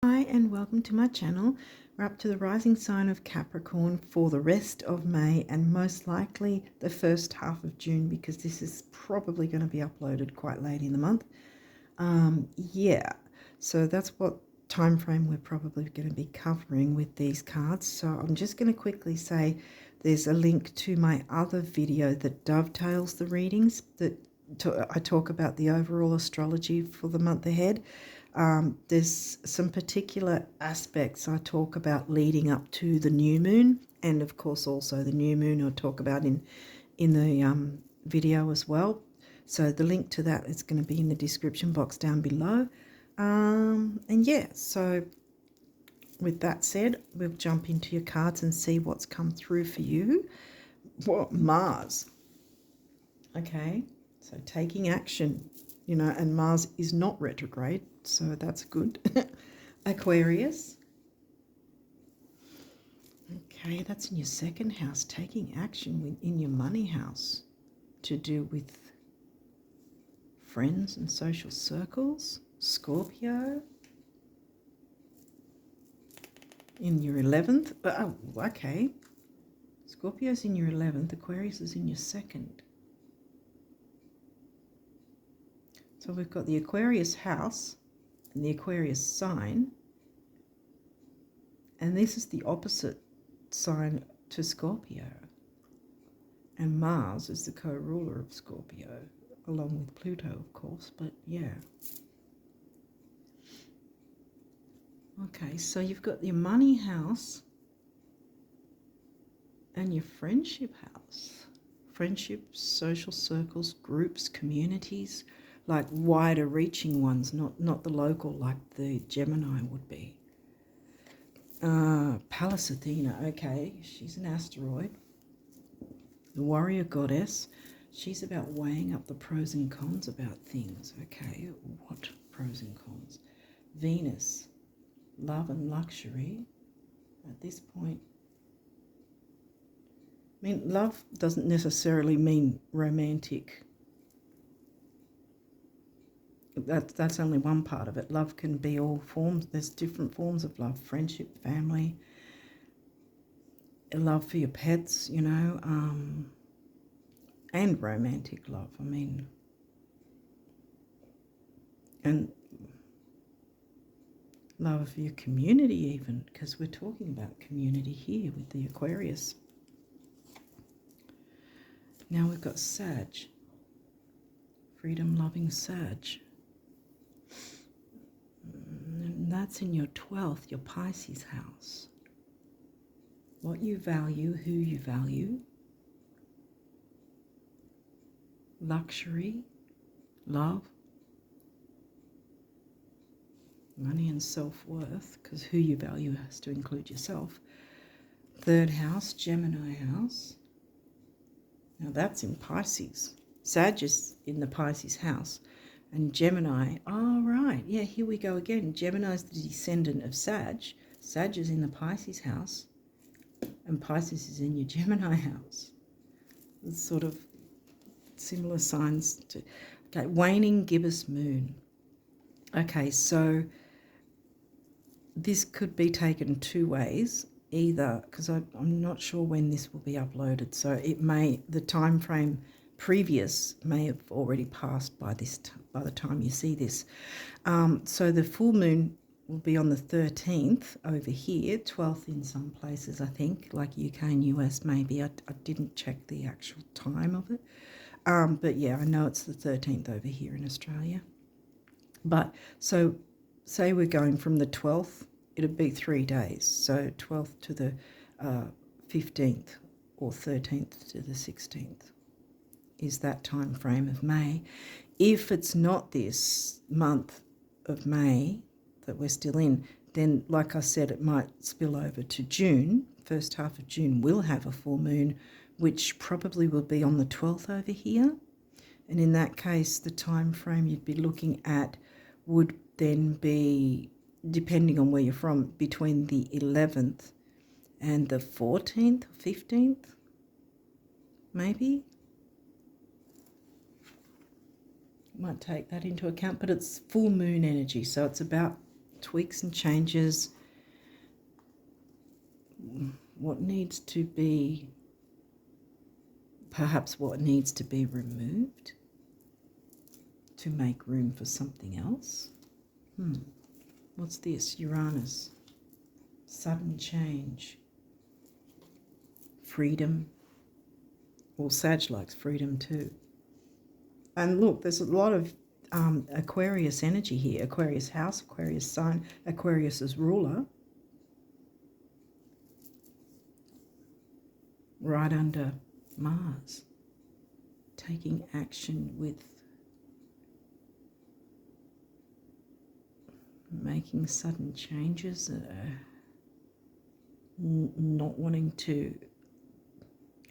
Hi and welcome to my channel. We're up to the rising sign of Capricorn for the rest of May and most likely the first half of June, because this is probably going to be uploaded quite late in the month. Yeah, so that's what time frame we're probably going to be covering with these cards. So I'm just going to quickly say there's a link to my other video that dovetails the readings that I talk about the overall astrology for the month ahead. There's some particular aspects I talk about leading up to the new moon, and of course also the new moon I'll talk about in the video as well. So the link to that is going to be in the description box down below. And yeah, so with that said, we'll jump into your cards and see what's come through for you. What? Mars. Okay, so taking action, and Mars is not retrograde, so that's good. Aquarius. Okay, that's in your second house, taking action in your money house to do with friends and social circles. Scorpio. In your 11th. Oh, okay. Scorpio's in your 11th, Aquarius is in your 2nd. So we've got the Aquarius house and the Aquarius sign, and this is the opposite sign to Scorpio, and Mars is the co-ruler of Scorpio along with Pluto, of course, but yeah. Okay, so you've got your money house and your friendship house. Friendships, social circles, groups, communities, like wider reaching ones, not the local like the Gemini would be. Pallas Athena, okay, she's an asteroid. The warrior goddess, she's about weighing up the pros and cons about things. Okay, what pros and cons? Venus, love and luxury. At this point, I mean, love doesn't necessarily mean romantic. That's only one part of it. Love can be all forms. There's different forms of love: friendship, family, love for your pets, and romantic love. I mean, and love for your community even, because we're talking about community here with the Aquarius. Now we've got Sag, freedom-loving Sag. And that's in your 12th, your Pisces house. What you value, who you value. Luxury, love, money and self-worth, because who you value has to include yourself. 3rd house, Gemini house. Now that's in Pisces. Sag is in the Pisces house. And Gemini, oh right, yeah, here we go again. Gemini is the descendant of Sag. Sag is in the Pisces house, and Pisces is in your Gemini house. It's sort of similar signs to, okay, waning gibbous moon. Okay, so this could be taken two ways, either, because I'm not sure when this will be uploaded, so it may, the time frame previous may have already passed by the time you see this. So the full moon will be on the 13th over here, 12th in some places, I think, like UK and US maybe. I didn't check the actual time of it. But yeah, I know it's the 13th over here in Australia. But so say we're going from the 12th, it'd be 3 days. So 12th to the 15th or 13th to the 16th is that time frame of May. If it's not this month of May that we're still in, then like I said, it might spill over to June. First half of June will have a full moon, which probably will be on the 12th over here. And in that case, the time frame you'd be looking at would then be, depending on where you're from, between the 11th and the 14th or 15th, maybe. Might take that into account, but it's full moon energy, so it's about tweaks and changes, what needs to be, perhaps what needs to be removed to make room for something else. What's this? Uranus. Sudden change. Freedom. Well, Sag likes freedom too. And look, there's a lot of Aquarius energy here. Aquarius house, Aquarius sign, Aquarius's ruler. Right under Mars. Taking action with making sudden changes, not wanting to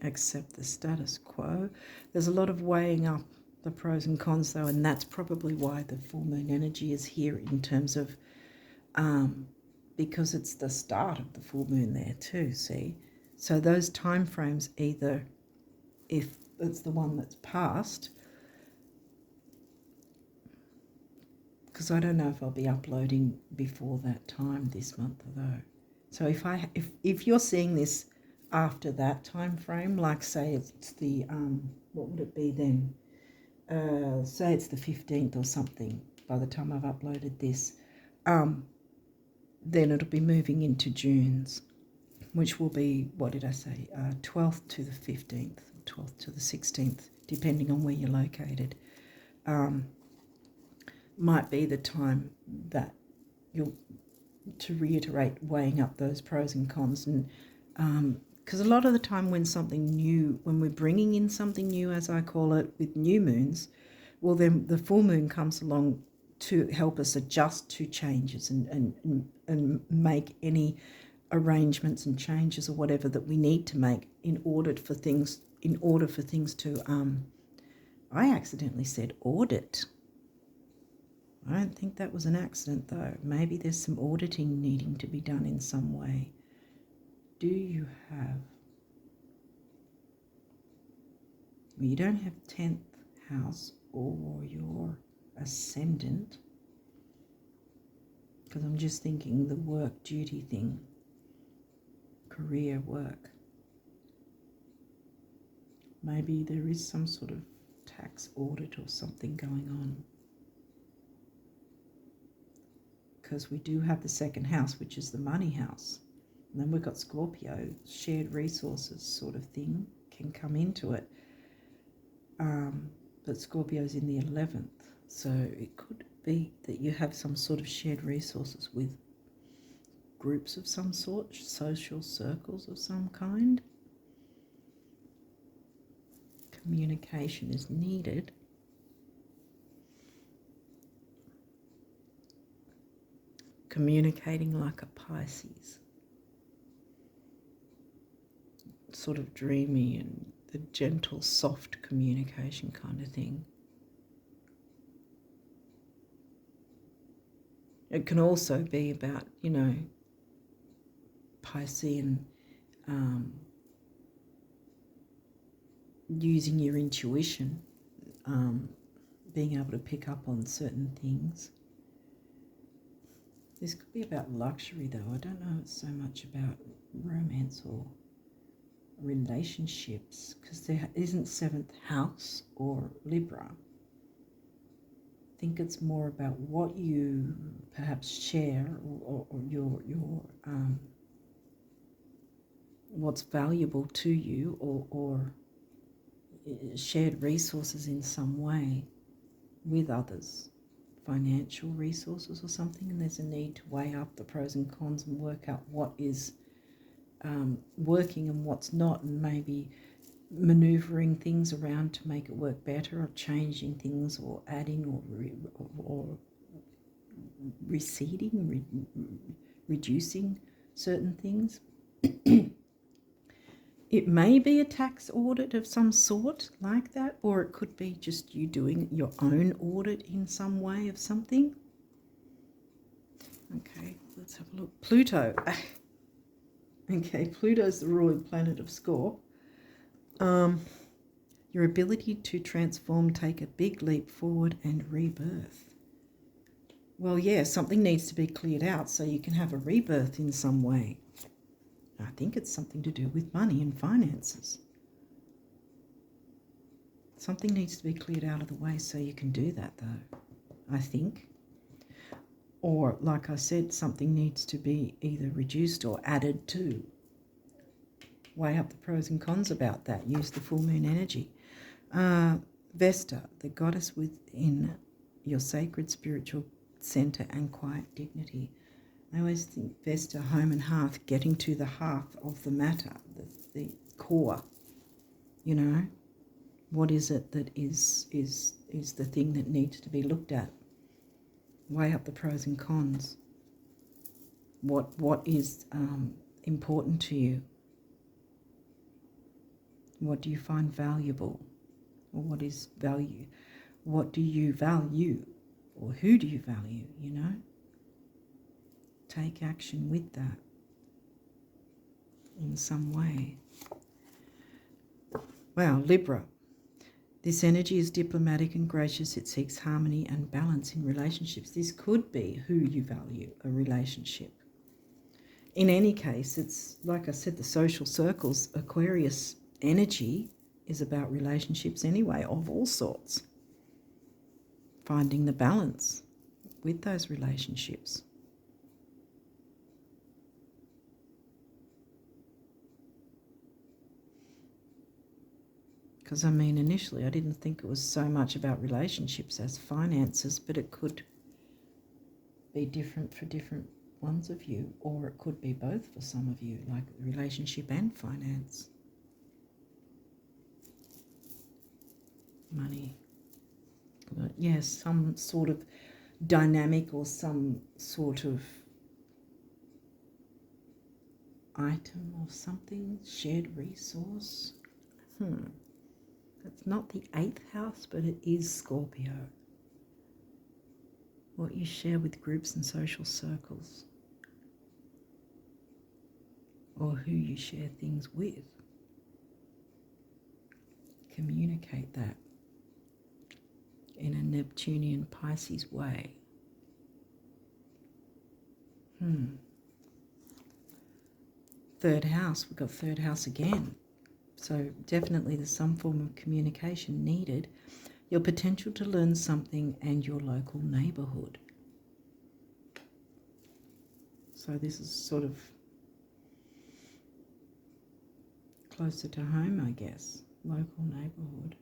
accept the status quo. There's a lot of weighing up the pros and cons though, and that's probably why the full moon energy is here in terms of because it's the start of the full moon there too, see? So those time frames, either if it's the one that's passed, because I don't know if I'll be uploading before that time this month though. So if you're seeing this after that time frame, like say it's the what would it be then? Say it's the 15th or something by the time I've uploaded this, then it'll be moving into June's, which will be, what did I say, 12th to the 15th, 12th to the 16th, depending on where you're located. Might be the time that you'll, to reiterate, weighing up those pros and cons. And because a lot of the time when something new, when we're bringing in something new, as I call it, with new moons, well, then the full moon comes along to help us adjust to changes and make any arrangements and changes or whatever that we need to make in order for things to I accidentally said audit. I don't think that was an accident though. Maybe there's some auditing needing to be done in some way. Do you have, well, you don't have 10th house or your ascendant, because I'm just thinking the work duty thing, career work. Maybe there is some sort of tax audit or something going on. Because we do have the second house, which is the money house. And then we've got Scorpio, shared resources sort of thing can come into it. But Scorpio's in the 11th. So it could be that you have some sort of shared resources with groups of some sort, social circles of some kind. Communication is needed. Communicating like a Pisces. Sort of dreamy and the gentle, soft communication kind of thing. It can also be about, you know, Piscean, using your intuition, being able to pick up on certain things. This could be about luxury though. I don't know it's so much about romance or relationships, because there isn't 7th house or Libra. I think it's more about what you perhaps share or your what's valuable to you, or shared resources in some way with others, financial resources or something, and there's a need to weigh up the pros and cons and work out what is working and what's not, and maybe maneuvering things around to make it work better, or changing things, or adding, or receding, reducing certain things. It may be a tax audit of some sort like that, or it could be just you doing your own audit in some way of something. Okay, let's have a look. Pluto. Okay, Pluto's the ruling planet of Scorp. Your ability to transform, take a big leap forward and rebirth. Well, yeah, something needs to be cleared out so you can have a rebirth in some way. I think it's something to do with money and finances. Something needs to be cleared out of the way so you can do that, though, I think. Or, like I said, something needs to be either reduced or added to. Weigh up the pros and cons about that. Use the full moon energy. Vesta, the goddess within your sacred spiritual center and quiet dignity. I always think Vesta, home and hearth, getting to the hearth of the matter, the core. You know, what is it that is the thing that needs to be looked at? Weigh up the pros and cons. What is important to you? What do you find valuable? Or what is value? What do you value? Or who do you value, you know? Take action with that in some way. Wow, Libra. This energy is diplomatic and gracious. It seeks harmony and balance in relationships. This could be who you value, a relationship. In any case, it's, like I said, the social circles. Aquarius energy is about relationships anyway, of all sorts. Finding the balance with those relationships. Because, I mean, initially I didn't think it was so much about relationships as finances, but it could be different for different ones of you, or it could be both for some of you, like relationship and finance. Money. But yes, some sort of dynamic or some sort of item or something, shared resource. It's not the 8th house, but it is Scorpio. What you share with groups and social circles. Or who you share things with. Communicate that in a Neptunian Pisces way. Third house, we've got third house again. So definitely there's some form of communication needed. Your potential to learn something and your local neighbourhood. So this is sort of closer to home, I guess. Local neighbourhood.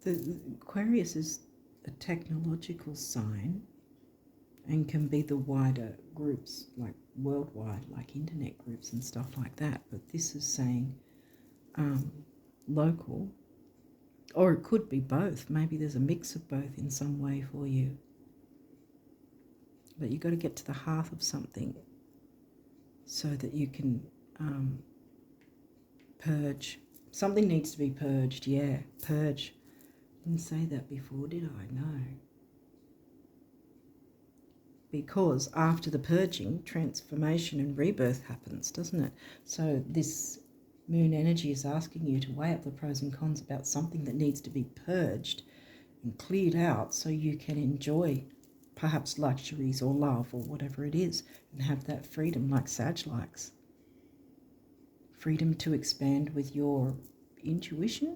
The Aquarius is a technological sign and can be the wider groups, like worldwide, like internet groups and stuff like that. But this is saying local, or it could be both. Maybe there's a mix of both in some way for you. But you've got to get to the heart of something so that you can purge. Something needs to be purged, yeah, purge. Didn't say that before, did I? No. Because after the purging, transformation and rebirth happens, doesn't it? So this moon energy is asking you to weigh up the pros and cons about something that needs to be purged and cleared out so you can enjoy perhaps luxuries or love or whatever it is and have that freedom like Sag likes. Freedom to expand with your intuition,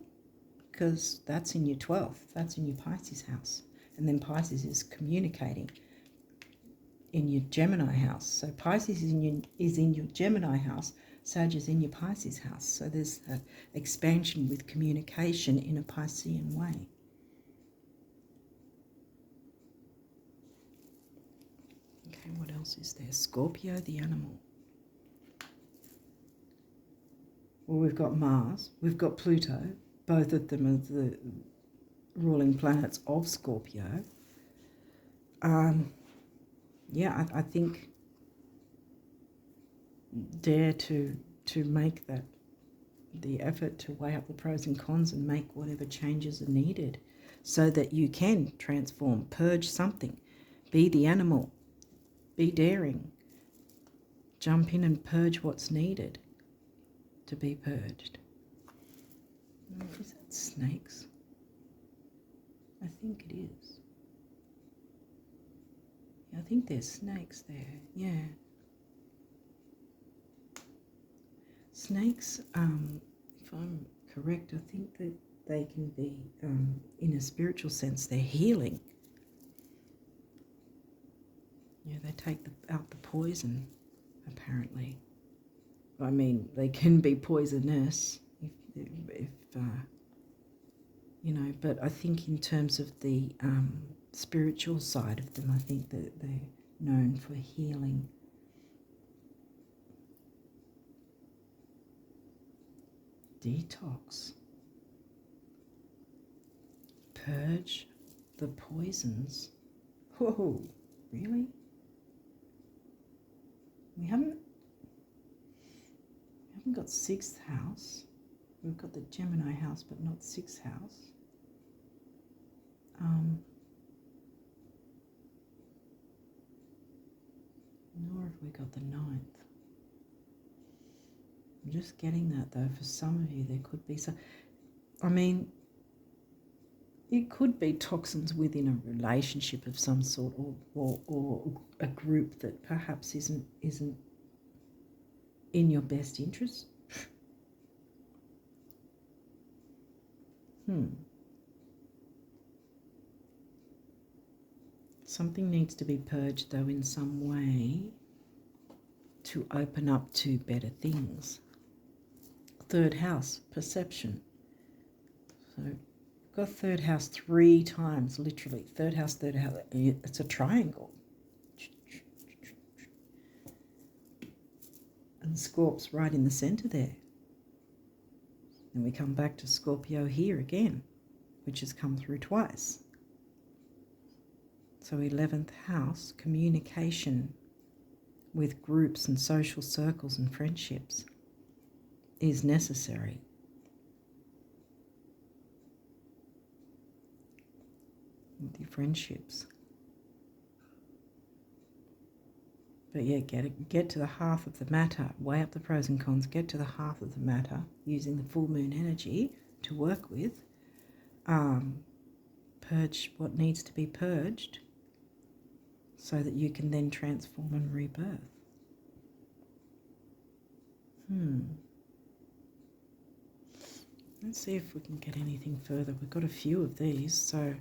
because that's in your 12th, that's in your Pisces house. And then Pisces is communicating in your Gemini house. So Pisces is in your Gemini house, Sag is in your Pisces house. So there's that expansion with communication in a Piscean way. Okay, what else is there? Scorpio, the animal. Well, we've got Mars, we've got Pluto. Both of them are the ruling planets of Scorpio. Yeah, I think dare to make that the effort to weigh up the pros and cons and make whatever changes are needed so that you can transform, purge something, be the animal, be daring, jump in and purge what's needed to be purged. Is that snakes? I think it is. I think there's snakes there. Yeah. Snakes, if I'm correct, I think that they can be, in a spiritual sense, they're healing. Yeah, they take out the poison, apparently. I mean, they can be poisonous, if you know, but I think in terms of the spiritual side of them, I think that they're known for healing. Detox. Purge the poisons. Whoa, really? We haven't got 6th house. We've got the Gemini house, but not 6th house. Nor have we got the 9th. I'm just getting that though. For some of you, there could be some. I mean, it could be toxins within a relationship of some sort, or a group that perhaps isn't in your best interest. Something needs to be purged though in some way to open up to better things. 3rd house, perception. So we've got 3rd house 3 times, literally. 3rd house, 3rd house. It's a triangle. And Scorp's right in the centre there. And we come back to Scorpio here again, which has come through twice. So 11th house, communication with groups and social circles and friendships is necessary. With your friendships. But yeah, get to the heart of the matter, weigh up the pros and cons, get to the heart of the matter using the full moon energy to work with. Purge what needs to be purged so that you can then transform and rebirth. Let's see if we can get anything further. We've got a few of these, so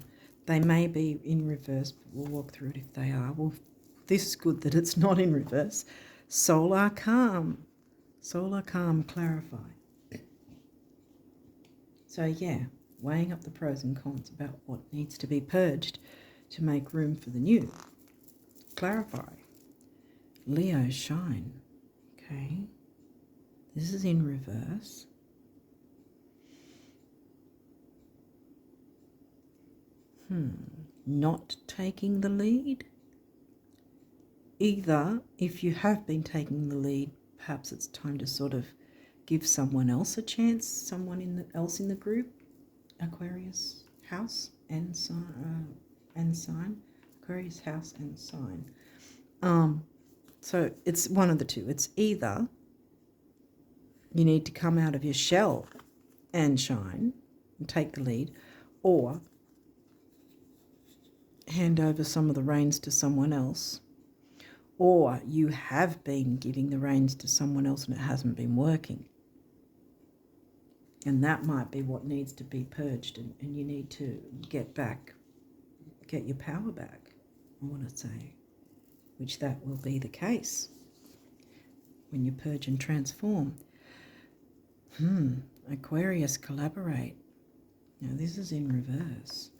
they may be in reverse, but we'll walk through it if they are. Well, this is good that it's not in reverse. Solar calm. Solar calm, clarify. So yeah, weighing up the pros and cons about what needs to be purged to make room for the new. Clarify. Leo, shine. Okay. This is in reverse. Not taking the lead. Either, if you have been taking the lead, perhaps it's time to sort of give someone else a chance, someone else in the group. Aquarius house and sign. Aquarius house and sign. So it's one of the two. It's either you need to come out of your shell and shine and take the lead, or hand over some of the reins to someone else, or you have been giving the reins to someone else and it hasn't been working. And that might be what needs to be purged, and you need to get your power back, I want to say, which that will be the case when you purge and transform. Aquarius, collaborate. Now this is in reverse.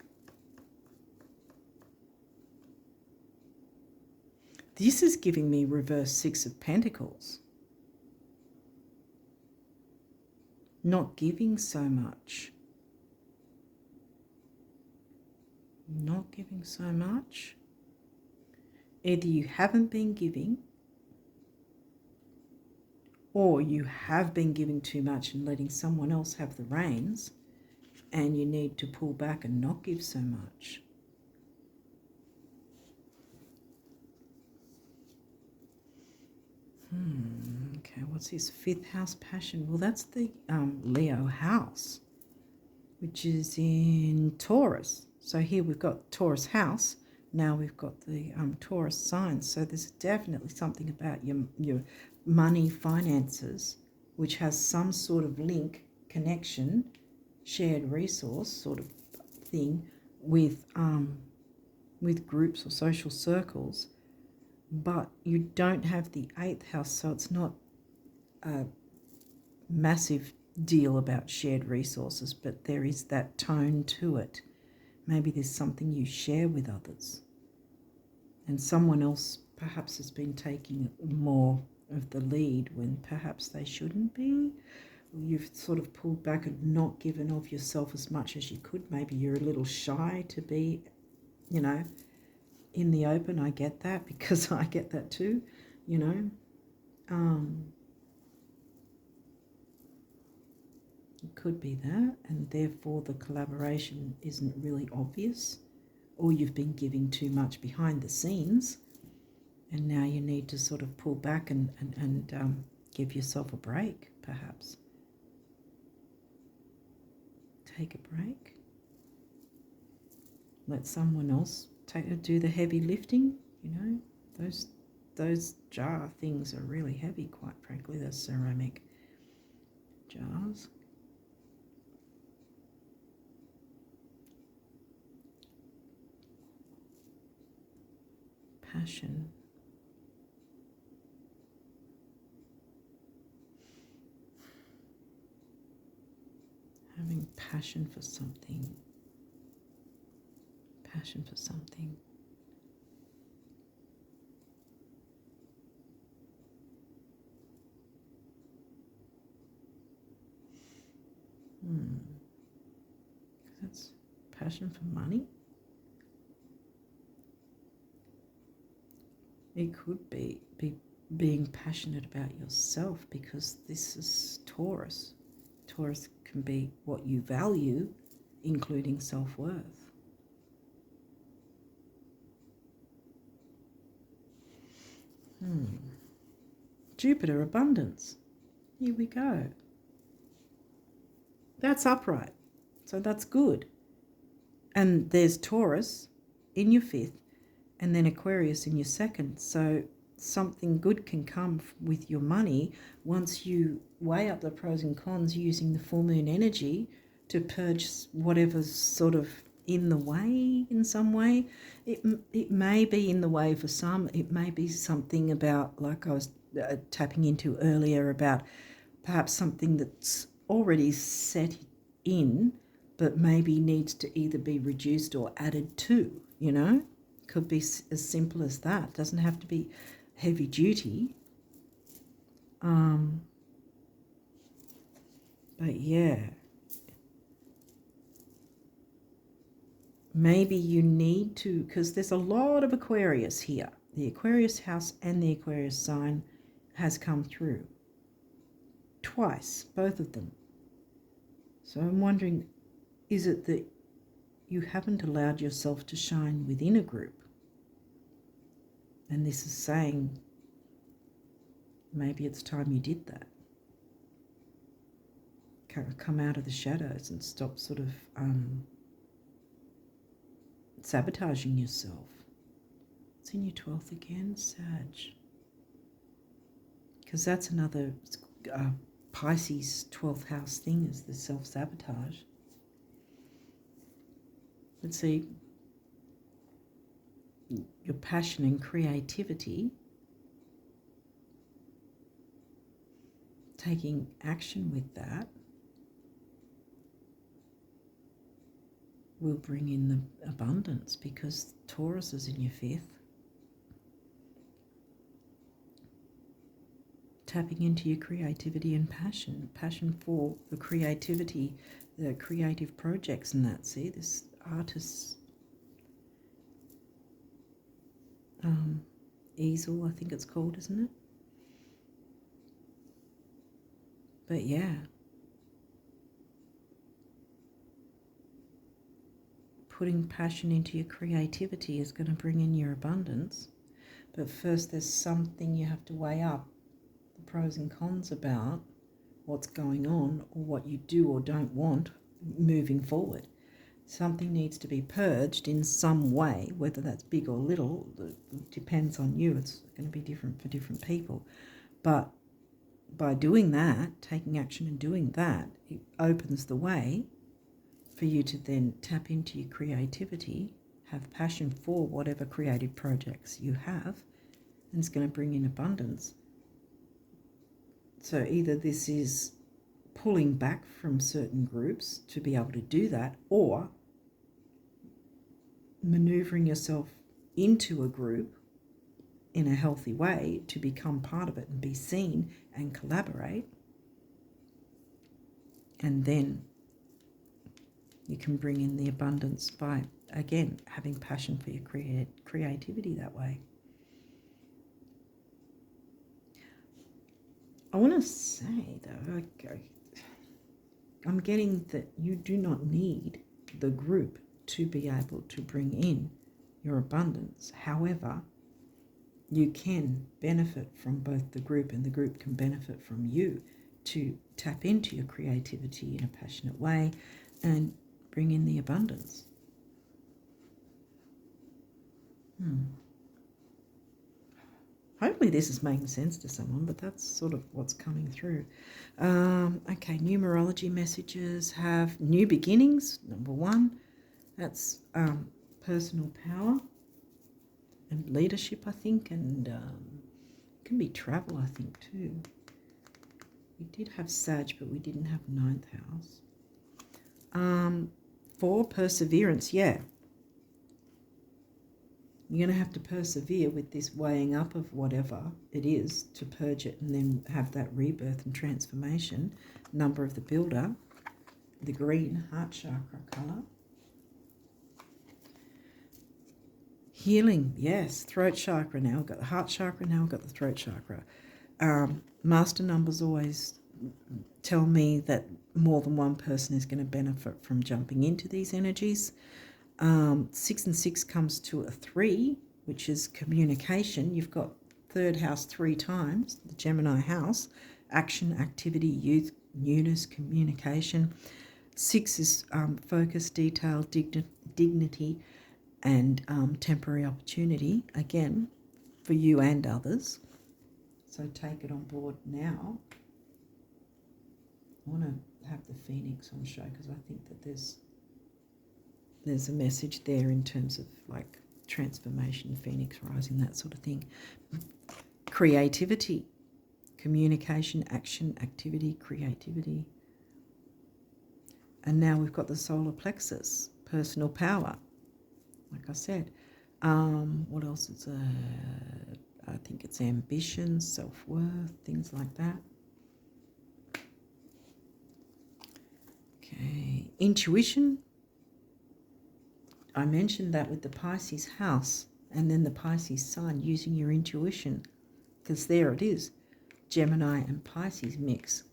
This is giving me reverse 6 of Pentacles. Not giving so much. Not giving so much. Either you haven't been giving, or you have been giving too much and letting someone else have the reins, and you need to pull back and not give so much. Okay, what's his 5th house passion? Well, that's the Leo house, which is in Taurus. So here we've got Taurus house, now we've got the Taurus sign. So there's definitely something about your money, finances, which has some sort of link, connection, shared resource sort of thing with groups or social circles. But you don't have the 8th house, so it's not a massive deal about shared resources, but there is that tone to it. Maybe there's something you share with others, and someone else perhaps has been taking more of the lead when perhaps they shouldn't be. You've sort of pulled back and not given of yourself as much as you could. Maybe you're a little shy to be, in the open. I get that, because I get that too, It could be that, and therefore the collaboration isn't really obvious, or you've been giving too much behind the scenes, and now you need to sort of pull back and give yourself a break, perhaps. Take a break. Let someone else do the heavy lifting. Those jar things are really heavy, quite frankly, those ceramic jars. Passion. Having passion for something. Passion for something. That's passion for money. It could be being passionate about yourself, because this is Taurus. Taurus can be what you value, including self-worth. Jupiter, abundance. Here we go. That's upright, so that's good. And there's Taurus in your 5th, and then Aquarius in your 2nd. So something good can come with your money once you weigh up the pros and cons using the full moon energy to purge whatever's sort of in the way in some way. It may be in the way for some. It may be something about, like I was tapping into earlier, about perhaps something that's already set in, but maybe needs to either be reduced or added to, Could be as simple as that. Doesn't have to be heavy duty. But yeah, maybe you need to, because there's a lot of Aquarius here. The Aquarius house and the Aquarius sign has come through twice, both of them. So I'm wondering, is it that you haven't allowed yourself to shine within a group? And this is saying maybe it's time you did that. Come out of the shadows and stop sort of sabotaging yourself. It's in your 12th again, Sag. Because that's another Pisces 12th house thing, is the self-sabotage. Let's see, your passion and creativity, taking action with that, will bring in the abundance, because Taurus is in your 5th. Tapping into your creativity and passion for the creativity, the creative projects and that. See, this artist's easel, I think it's called, isn't it? But yeah, putting passion into your creativity is going to bring in your abundance. But first, there's something you have to weigh up the pros and cons about what's going on, or what you do or don't want moving forward. Something needs to be purged in some way, whether that's big or little. It depends on you. It's going to be different for different people. But by doing that, taking action and doing that, it opens the way for you to then tap into your creativity, have passion for whatever creative projects you have, and it's going to bring in abundance. So either this is pulling back from certain groups to be able to do that, or maneuvering yourself into a group in a healthy way to become part of it and be seen and collaborate. And then you can bring in the abundance by, again, having passion for your creativity that way. I want to say, though, I'm getting that you do not need the group to be able to bring in your abundance. However, you can benefit from both the group, and the group can benefit from you to tap into your creativity in a passionate way and bring in the abundance. Hopefully this is making sense to someone, but that's sort of what's coming through. Okay, numerology messages have new beginnings, number 1. That's personal power and leadership, I think, and it can be travel, I think, too. We did have Sag, but we didn't have 9th house. 4, perseverance, yeah. You're going to have to persevere with this weighing up of whatever it is to purge it and then have that rebirth and transformation. Number of the builder, the green heart chakra colour. Healing, yes. Throat chakra now. We've got the heart chakra now. We've got the throat chakra. Master numbers always tell me that more than one person is going to benefit from jumping into these energies. 6 and 6 comes to a 3, which is communication. You've got 3rd house 3 times, the Gemini house. Action, activity, youth, newness, communication. 6 is focus, detail, dignity, and temporary opportunity, again, for you and others. So take it on board now. I want to have the Phoenix on show because I think that there's a message there in terms of like transformation, Phoenix rising, that sort of thing. Creativity, communication, action, activity, creativity. And now we've got the solar plexus, personal power. Like I said, what else is I think it's ambition, self-worth, things like that. Okay, intuition. I mentioned that with the Pisces house and then the Pisces sun, using your intuition, because there it is, Gemini and Pisces mix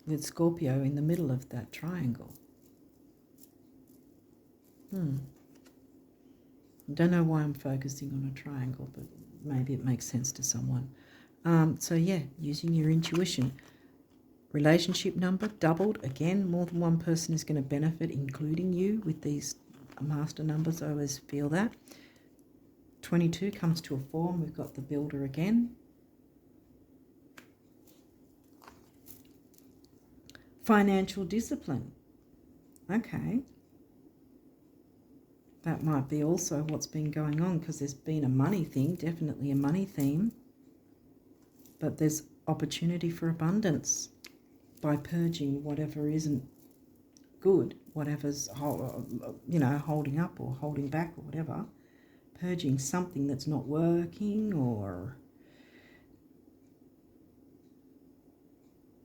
with Scorpio in the middle of that triangle. Don't know why I'm focusing on a triangle, but maybe it makes sense to someone. So yeah, using your intuition. Relationship number doubled. Again, more than one person is going to benefit, including you, with these master numbers. I always feel that. 22 comes to a 4, and we've got the builder again. Financial discipline. Okay. That might be also what's been going on, because there's been a money thing, definitely a money theme. But there's opportunity for abundance by purging whatever isn't good, whatever's holding up or holding back or whatever. Purging something that's not working, or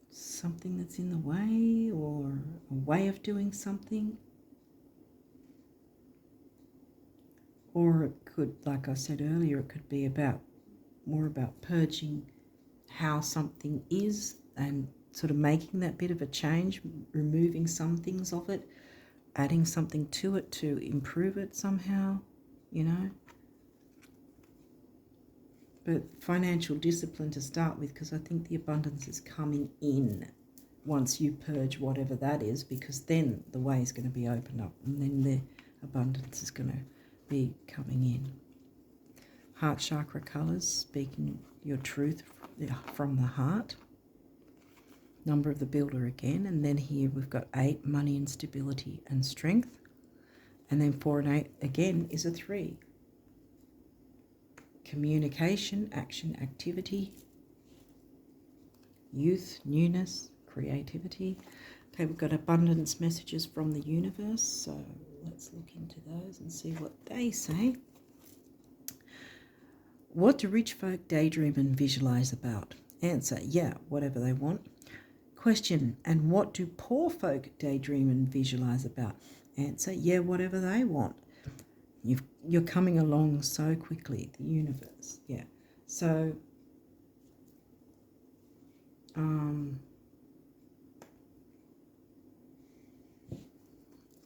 something that's in the way, or a way of doing something. Or it could, like I said earlier, it could be more about purging how something is and sort of making that bit of a change, removing some things of it, adding something to it to improve it somehow, But financial discipline to start with, because I think the abundance is coming in once you purge whatever that is, because then the way is going to be opened up and then the abundance is going to be coming in. Heart chakra colours, speaking your truth from the heart. Number of the builder again, and then here we've got 8, money and stability and strength, and then 4 and 8 again is a 3. Communication, action, activity, youth, newness, creativity. Okay, we've got abundance messages from the universe, so let's look into those and see what they say. What do rich folk daydream and visualize about? Answer, yeah, whatever they want. Question, and what do poor folk daydream and visualize about? Answer, yeah, whatever they want. You're coming along so quickly, the universe, yeah. So,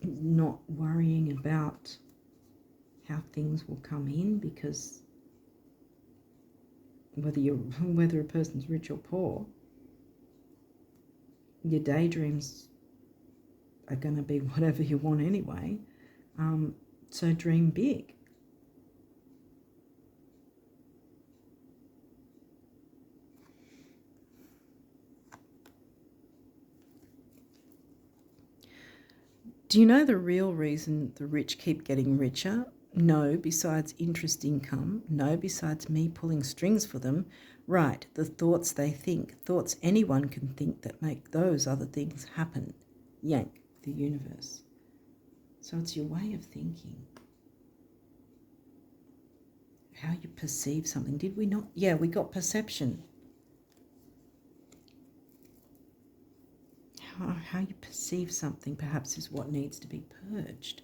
not worrying about how things will come in, because whether a person's rich or poor, your daydreams are going to be whatever you want anyway. So dream big. Do you know the real reason the rich keep getting richer? No, besides interest income. No, besides me pulling strings for them. Right, the thoughts they think. Thoughts anyone can think that make those other things happen. Yank, the universe. So it's your way of thinking. How you perceive something. Did we not? Yeah, we got perception. How you perceive something perhaps is what needs to be purged.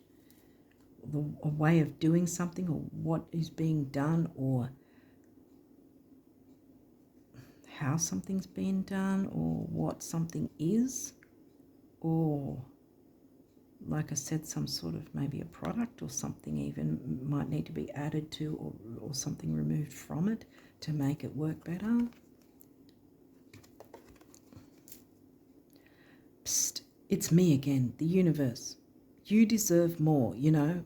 A way of doing something, or what is being done, or how something's being done, or what something is, or, like I said, some sort of maybe a product or something even might need to be added to, or something removed from it to make it work better. Psst, it's me again, the universe. You deserve more,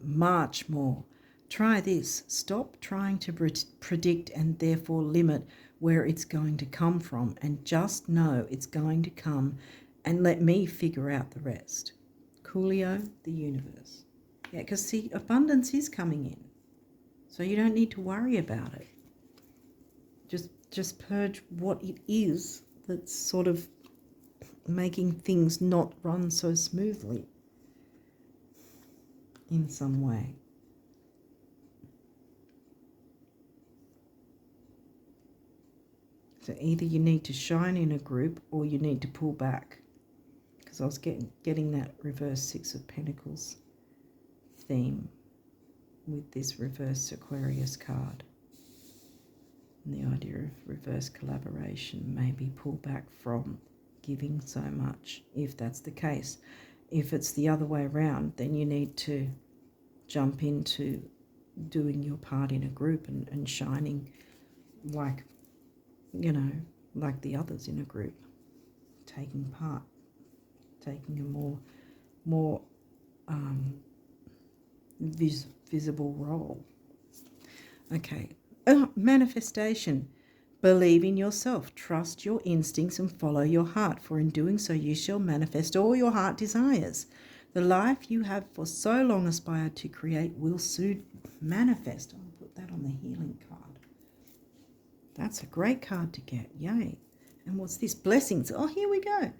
march more. Try this. Stop trying to predict and therefore limit where it's going to come from, and just know it's going to come, and let me figure out the rest. Coolio, the universe. Yeah, because see, abundance is coming in. So you don't need to worry about it. Just purge what it is that's sort of making things not run so smoothly in some way. So either you need to shine in a group or you need to pull back, because I was getting that reverse 6 of Pentacles theme with this reverse Aquarius card. And the idea of reverse collaboration, maybe pull back from giving so much, if that's the case. If it's the other way around, then you need to jump into doing your part in a group and shining like, like the others in a group, taking part, taking a more visible role. Okay, manifestation. Believe in yourself, trust your instincts and follow your heart, for in doing so you shall manifest all your heart desires. The life you have for so long aspired to create will soon manifest. I'll put that on the healing card. That's a great card to get, yay. And what's this? Blessings. Oh, here we go.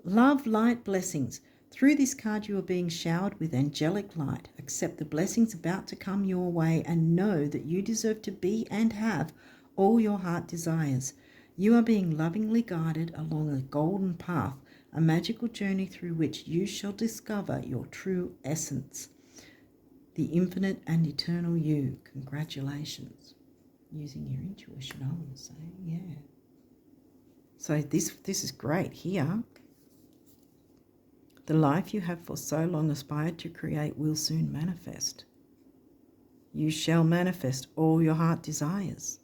Love, light, blessings. Through this card you are being showered with angelic light. Accept the blessings about to come your way and know that you deserve to be and have all your heart desires. You are being lovingly guided along a golden path, a magical journey through which you shall discover your true essence, the infinite and eternal you. Congratulations. Using your intuition, I want to say, yeah. So this is great here. The life you have for so long aspired to create will soon manifest. You shall manifest all your heart desires.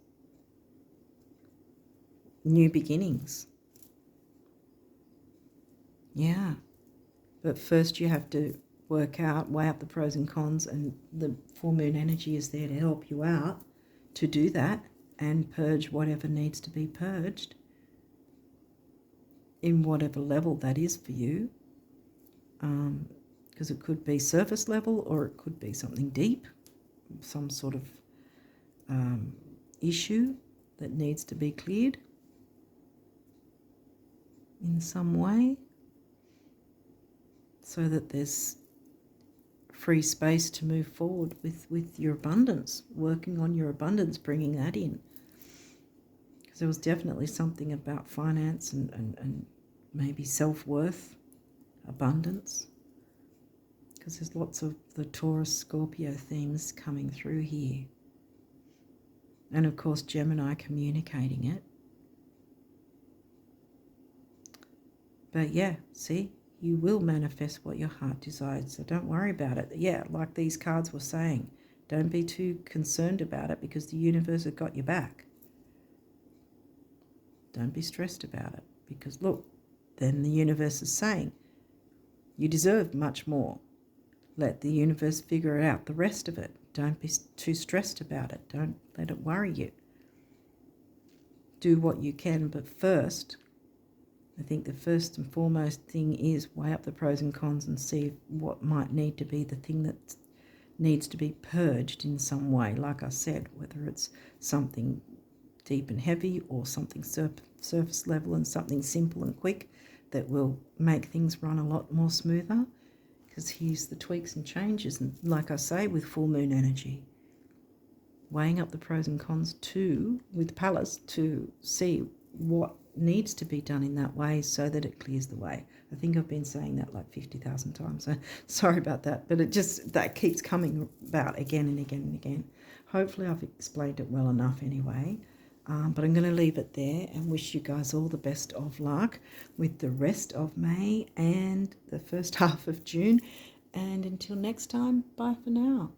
New beginnings. Yeah. But first you have to work out, weigh up the pros and cons, and the full moon energy is there to help you out to do that and purge whatever needs to be purged in whatever level that is for you. Because it could be surface level or it could be something deep, some sort of issue that needs to be cleared in some way, so that there's free space to move forward with your abundance, working on your abundance, bringing that in. Because there was definitely something about finance and maybe self-worth, abundance, because there's lots of the Taurus Scorpio themes coming through here. And of course Gemini communicating it. But yeah, see, you will manifest what your heart desires, so don't worry about it. Yeah, like these cards were saying, don't be too concerned about it because the universe has got your back. Don't be stressed about it because look, then the universe is saying you deserve much more. Let the universe figure out the rest of it. Don't be too stressed about it. Don't let it worry you. Do what you can, but first, I think the first and foremost thing is weigh up the pros and cons and see what might need to be the thing that needs to be purged in some way. Like I said, whether it's something deep and heavy or something surface level and something simple and quick that will make things run a lot more smoother. Because here's the tweaks and changes. And like I say, with full moon energy, weighing up the pros and cons too with Palace to see what needs to be done in that way so that it clears the way. I think I've been saying that like 50,000 times, so sorry about that, but it just, that keeps coming about again and again and again. Hopefully I've explained it well enough anyway, but I'm going to leave it there and wish you guys all the best of luck with the rest of May and the first half of June, and until next time, bye for now.